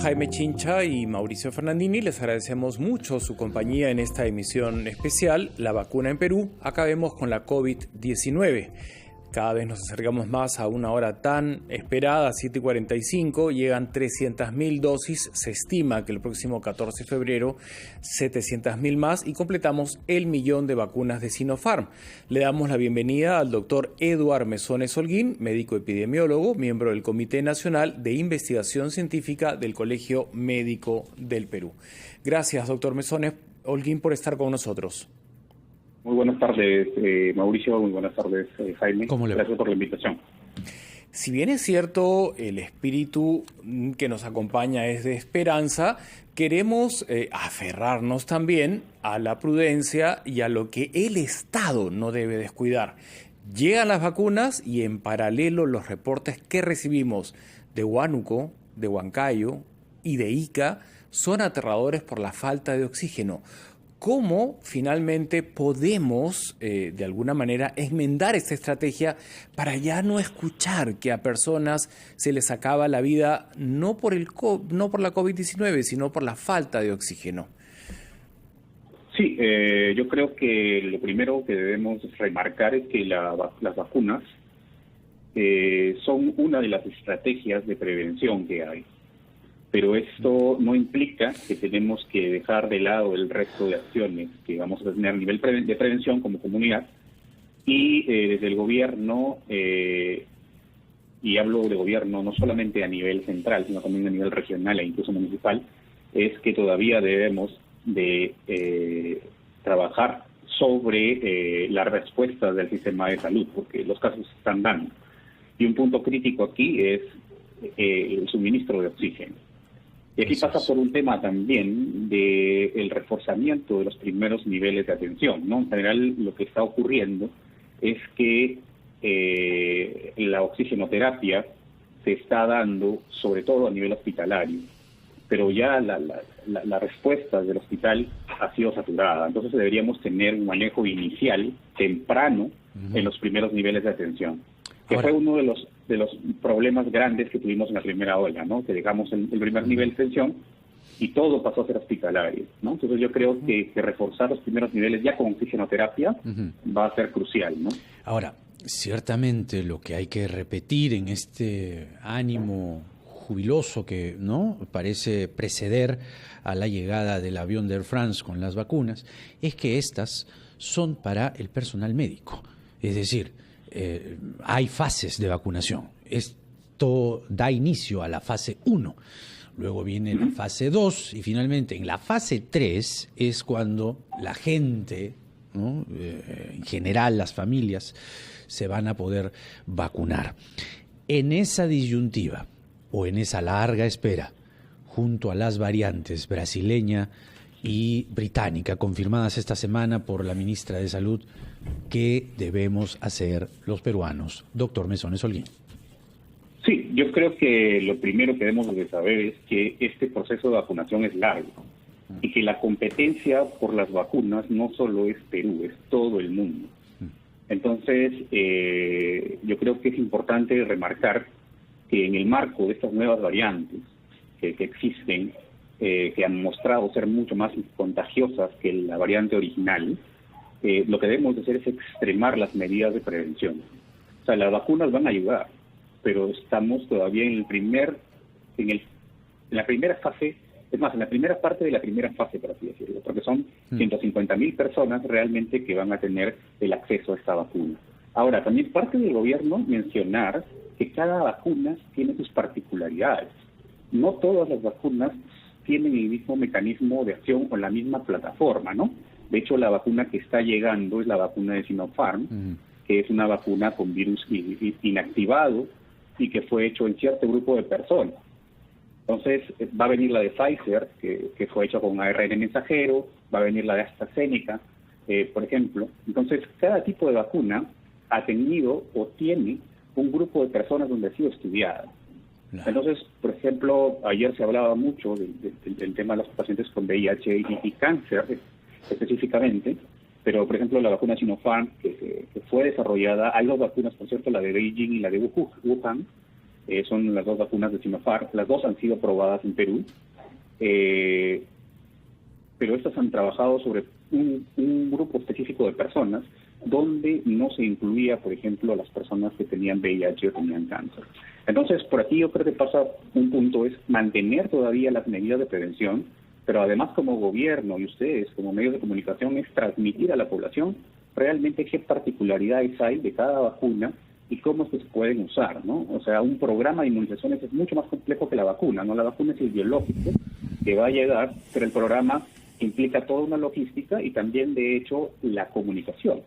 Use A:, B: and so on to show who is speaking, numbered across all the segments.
A: Jaime Chincha y Mauricio Fernandini. Les agradecemos mucho su compañía en esta emisión especial, La vacuna en Perú. Acabemos con la COVID-19. Cada vez nos acercamos más a una hora tan esperada, 7:45. Llegan 300.000 dosis. Se estima que el próximo 14 de febrero 700.000 más y completamos el 1.000.000 de vacunas de Sinopharm. Le damos la bienvenida al doctor Eduard Mesones Holguín, médico epidemiólogo, miembro del Comité Nacional de Investigación Científica del Colegio Médico del Perú. Gracias, doctor Mesones Holguín, por estar con nosotros.
B: Muy buenas tardes, Mauricio. Muy buenas tardes, Jaime. Gracias por la invitación.
A: Si bien es cierto, el espíritu que nos acompaña es de esperanza, queremos aferrarnos también a la prudencia y a lo que el Estado no debe descuidar. Llegan las vacunas y en paralelo los reportes que recibimos de Huánuco, de Huancayo y de Ica son aterradores por la falta de oxígeno. ¿Cómo finalmente podemos, de alguna manera, enmendar esta estrategia para ya no escuchar que a personas se les acaba la vida no por la COVID-19, sino por la falta de oxígeno?
B: Sí, yo creo que lo primero que debemos remarcar es que las vacunas son una de las estrategias de prevención que hay. Pero esto no implica que tenemos que dejar de lado el resto de acciones que vamos a tener a nivel de prevención como comunidad. Y desde el gobierno, y hablo de gobierno no solamente a nivel central, sino también a nivel regional e incluso municipal, es que todavía debemos de trabajar sobre las respuestas del sistema de salud, porque los casos se están dando. Y un punto crítico aquí es el suministro de oxígeno. Y aquí pasa por un tema también del reforzamiento de los primeros niveles de atención, ¿no? En general, lo que está ocurriendo es que la oxigenoterapia se está dando, sobre todo a nivel hospitalario, pero ya la respuesta del hospital ha sido saturada. Entonces deberíamos tener un manejo inicial, temprano, en los primeros niveles de atención, que fue uno de los problemas grandes que tuvimos en la primera ola, ¿no? Que dejamos el primer nivel de tensión y todo pasó a ser hospitalario, ¿no? Entonces yo creo que reforzar los primeros niveles ya con oxigenoterapia va a ser crucial, ¿no?
C: Ahora, ciertamente lo que hay que repetir en este ánimo jubiloso que no parece preceder a la llegada del avión de Air France con las vacunas es que estas son para el personal médico, es decir, hay fases de vacunación. Esto da inicio a la fase 1, luego viene la fase 2 y finalmente en la fase 3 es cuando la gente, ¿no? En general las familias, se van a poder vacunar. En esa disyuntiva o en esa larga espera, junto a las variantes brasileña y británica, confirmadas esta semana por la ministra de Salud, ¿qué debemos hacer los peruanos? Doctor Mesones Holguín.
B: Sí, yo creo que lo primero que debemos de saber es que este proceso de vacunación es largo y que la competencia por las vacunas no solo es Perú, es todo el mundo. Entonces, yo creo que es importante remarcar que en el marco de estas nuevas variantes que existen, que han mostrado ser mucho más contagiosas que la variante original, lo que debemos hacer es extremar las medidas de prevención. O sea, las vacunas van a ayudar, pero estamos todavía en la primera fase, es más, en la primera parte de la primera fase, por así decirlo, porque son 150.000 personas realmente que van a tener el acceso a esta vacuna. Ahora, también parte del gobierno mencionar que cada vacuna tiene sus particularidades. No todas las vacunas tienen el mismo mecanismo de acción o la misma plataforma, ¿no? De hecho, la vacuna que está llegando es la vacuna de Sinopharm, que es una vacuna con virus inactivado y que fue hecho en cierto grupo de personas. Entonces, va a venir la de Pfizer, que fue hecha con ARN mensajero, va a venir la de AstraZeneca, por ejemplo. Entonces, cada tipo de vacuna ha tenido o tiene un grupo de personas donde ha sido estudiada. Entonces, por ejemplo, ayer se hablaba mucho del tema de los pacientes con VIH y cáncer específicamente, pero por ejemplo la vacuna Sinopharm que fue desarrollada, hay dos vacunas, por cierto, la de Beijing y la de Wuhan, son las dos vacunas de Sinopharm. Las dos han sido probadas en Perú, pero estas han trabajado sobre un grupo específico de personas donde no se incluía, por ejemplo, a las personas que tenían VIH o tenían cáncer. Entonces, por aquí yo creo que pasa un punto, es mantener todavía las medidas de prevención, pero además como gobierno y ustedes como medios de comunicación es transmitir a la población realmente qué particularidades hay de cada vacuna y cómo es que se pueden usar, ¿no? O sea, un programa de inmunizaciones es mucho más complejo que la vacuna, ¿no? La vacuna es el biológico que va a llegar, pero el programa implica toda una logística y también, de hecho, la comunicación.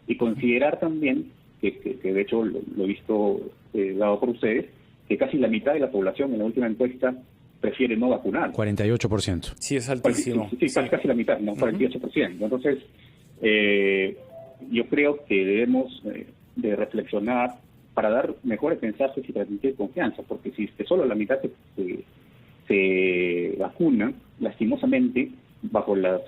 B: Y considerar también, que de hecho lo he visto dado por ustedes, que casi la mitad de la población en la última encuesta prefiere no vacunar.
C: 48%.
A: Sí, es altísimo.
B: Sí, casi la mitad, ¿no? 48%. Entonces, yo creo que debemos de reflexionar para dar mejores mensajes y transmitir confianza, porque si solo la mitad se vacuna, lastimosamente, bajo las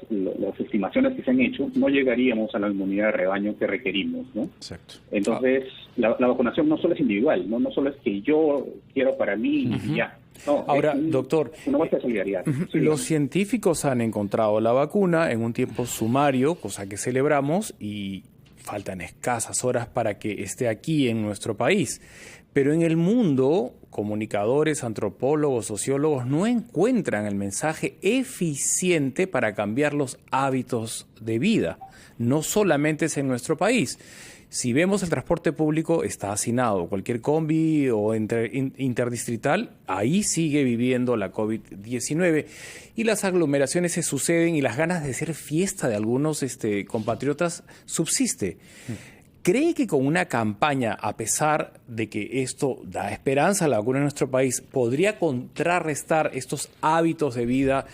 B: estimaciones que se han hecho, no llegaríamos a la inmunidad de rebaño que requerimos, ¿no?
C: Exacto.
B: Entonces, la vacunación no solo es individual, no solo es que yo quiero para mí y ya. No,
A: ahora, doctor,
B: una muestra de solidaridad. Sí,
A: los científicos han encontrado la vacuna en un tiempo sumario, cosa que celebramos, y faltan escasas horas para que esté aquí en nuestro país. Pero en el mundo, comunicadores, antropólogos, sociólogos no encuentran el mensaje eficiente para cambiar los hábitos de vida. No solamente es en nuestro país. Si vemos el transporte público, está hacinado. Cualquier combi o interdistrital, ahí sigue viviendo la COVID-19. Y las aglomeraciones se suceden y las ganas de hacer fiesta de algunos compatriotas subsiste. ¿Cree que con una campaña, a pesar de que esto da esperanza a la vacuna en nuestro país, podría contrarrestar estos hábitos de vida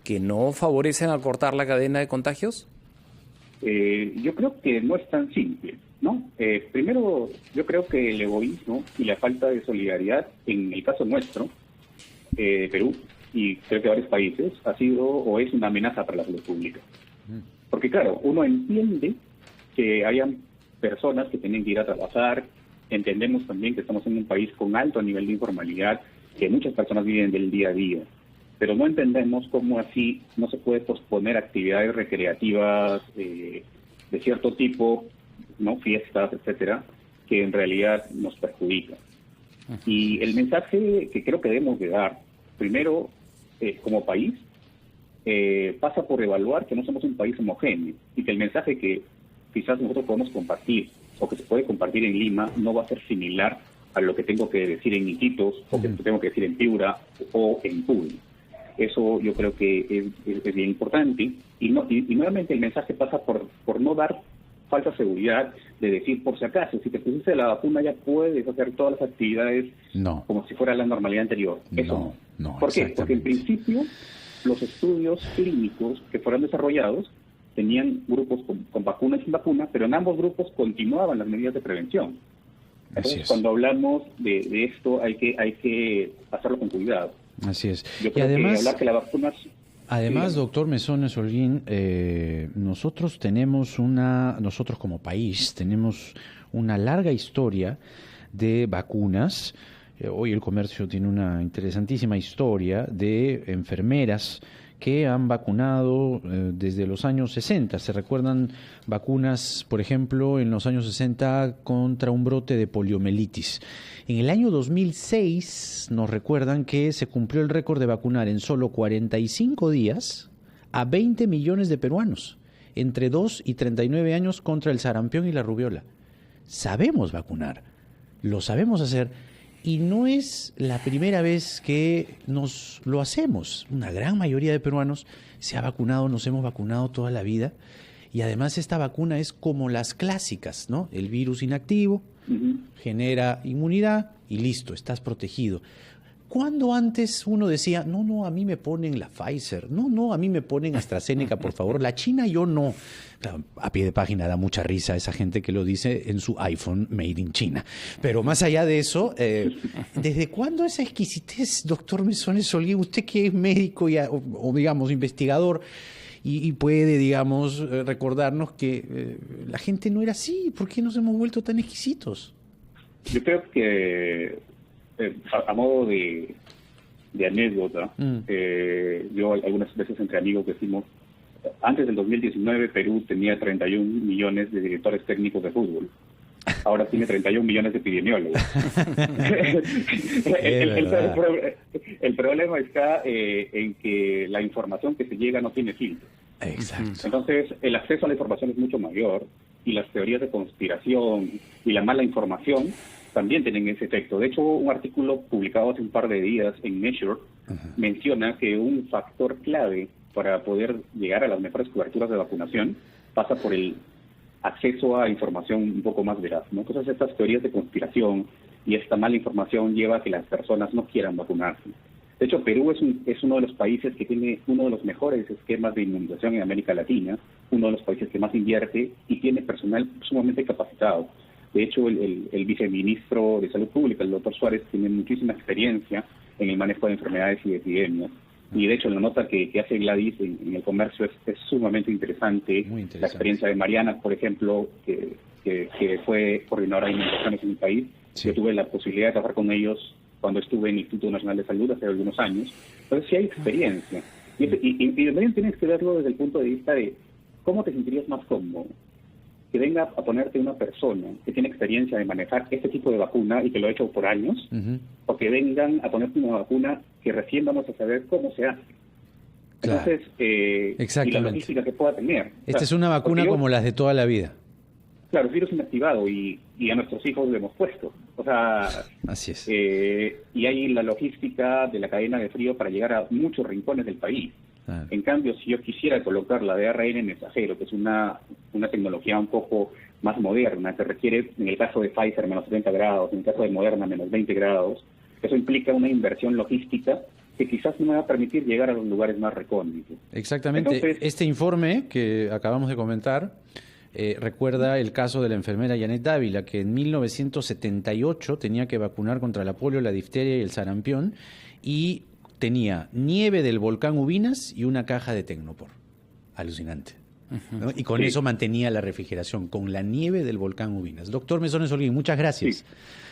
A: que no favorecen acortar la cadena de contagios?
B: Yo creo que no es tan simple, ¿no? Primero, yo creo que el egoísmo y la falta de solidaridad, en el caso nuestro, Perú, y creo que varios países, ha sido o es una amenaza para la salud pública. Porque claro, uno entiende que hayan personas que tienen que ir a trabajar, entendemos también que estamos en un país con alto nivel de informalidad, que muchas personas viven del día a día, pero no entendemos cómo así no se puede posponer actividades recreativas de cierto tipo, no fiestas, etcétera, que en realidad nos perjudican. Y el mensaje que creo que debemos de dar, primero, como país, pasa por evaluar que no somos un país homogéneo y que el mensaje que quizás nosotros podemos compartir o que se puede compartir en Lima no va a ser similar a lo que tengo que decir en Iquitos o que tengo que decir en Piura o en Puno. Eso yo creo que es bien importante y nuevamente el mensaje pasa por no dar falsa seguridad de decir, por si acaso, si te pusiste la vacuna ya puedes hacer todas las actividades como si fuera la normalidad anterior. Eso no. ¿Por qué? Porque en principio los estudios clínicos que fueron desarrollados tenían grupos con vacuna y sin vacuna, pero en ambos grupos continuaban las medidas de prevención. Entonces, cuando hablamos de esto hay que hacerlo con cuidado.
C: Así es.
B: Yo creo que hablar que las vacunas...
C: Además, doctor Mesones Holguín, nosotros como país tenemos una larga historia de vacunas. Hoy el comercio tiene una interesantísima historia de enfermeras que han vacunado desde los años 60. ¿Se recuerdan vacunas, por ejemplo, en los años 60 contra un brote de poliomielitis? En el año 2006 nos recuerdan que se cumplió el récord de vacunar en solo 45 días a 20 millones de peruanos entre 2 y 39 años contra el sarampión y la rubiola. Sabemos vacunar, lo sabemos hacer. Y no es la primera vez que nos lo hacemos. Una gran mayoría de peruanos se ha vacunado, nos hemos vacunado toda la vida. Y además esta vacuna es como las clásicas, ¿no? El virus inactivo genera inmunidad y listo, estás protegido. ¿Cuándo antes uno decía, no, a mí me ponen la Pfizer, no, a mí me ponen AstraZeneca, por favor, la China yo no? Claro, a pie de página da mucha risa esa gente que lo dice en su iPhone Made in China. Pero más allá de eso, ¿desde cuándo esa exquisitez, doctor Mesones Holguín? Usted que es médico o digamos, investigador, y puede, digamos, recordarnos que la gente no era así. ¿Por qué nos hemos vuelto tan exquisitos?
B: Yo creo que a modo de anécdota, yo algunas veces entre amigos decimos, antes del 2019 Perú tenía 31 millones de directores técnicos de fútbol. Ahora tiene 31 millones de epidemiólogos. el problema está en que la información que se llega no tiene filtro.
C: Exacto.
B: Entonces, el acceso a la información es mucho mayor y las teorías de conspiración y la mala información también tienen ese efecto. De hecho, un artículo publicado hace un par de días en Nature menciona que un factor clave para poder llegar a las mejores coberturas de vacunación pasa por el acceso a información un poco más veraz, ¿no? Entonces, estas teorías de conspiración y esta mala información lleva a que las personas no quieran vacunarse. De hecho, Perú es uno de los países que tiene uno de los mejores esquemas de inmunización en América Latina, uno de los países que más invierte y tiene personal sumamente capacitado. De hecho, el viceministro de Salud Pública, el doctor Suárez, tiene muchísima experiencia en el manejo de enfermedades y de epidemias. Y de hecho, la nota que hace Gladys en el comercio es sumamente interesante.
C: Muy interesante.
B: La experiencia de Mariana, por ejemplo, que fue coordinadora de inmunizaciones en mi país.
C: Sí.
B: Yo tuve la posibilidad de trabajar con ellos cuando estuve en el Instituto Nacional de Salud hace algunos años. Entonces, sí hay experiencia. Y también tienes que verlo desde el punto de vista de cómo te sentirías más cómodo. Que venga a ponerte una persona que tiene experiencia de manejar este tipo de vacuna y que lo ha hecho por años, o que vengan a ponerte una vacuna que recién vamos a saber cómo se hace.
C: Claro.
B: Entonces, y la logística que pueda tener.
C: Esta es una vacuna como las de toda la vida.
B: Claro, virus inactivado y a nuestros hijos le hemos puesto. O sea,
C: así es.
B: Y hay la logística de la cadena de frío para llegar a muchos rincones del país.
C: Claro.
B: En cambio, si yo quisiera colocar la de ARN mensajero, que es una tecnología un poco más moderna, que requiere, en el caso de Pfizer, menos 30 grados, en el caso de Moderna, menos 20 grados, eso implica una inversión logística que quizás no me va a permitir llegar a los lugares más recónditos.
C: Exactamente.
B: Entonces,
C: este informe que acabamos de comentar recuerda el caso de la enfermera Janet Dávila, que en 1978 tenía que vacunar contra la polio, la difteria y el sarampión, y tenía nieve del volcán Ubinas y una caja de Tecnopor. Alucinante. ¿No? Y con eso mantenía la refrigeración, con la nieve del volcán Ubinas. Doctor Mesones Holguín, muchas gracias.
B: Sí.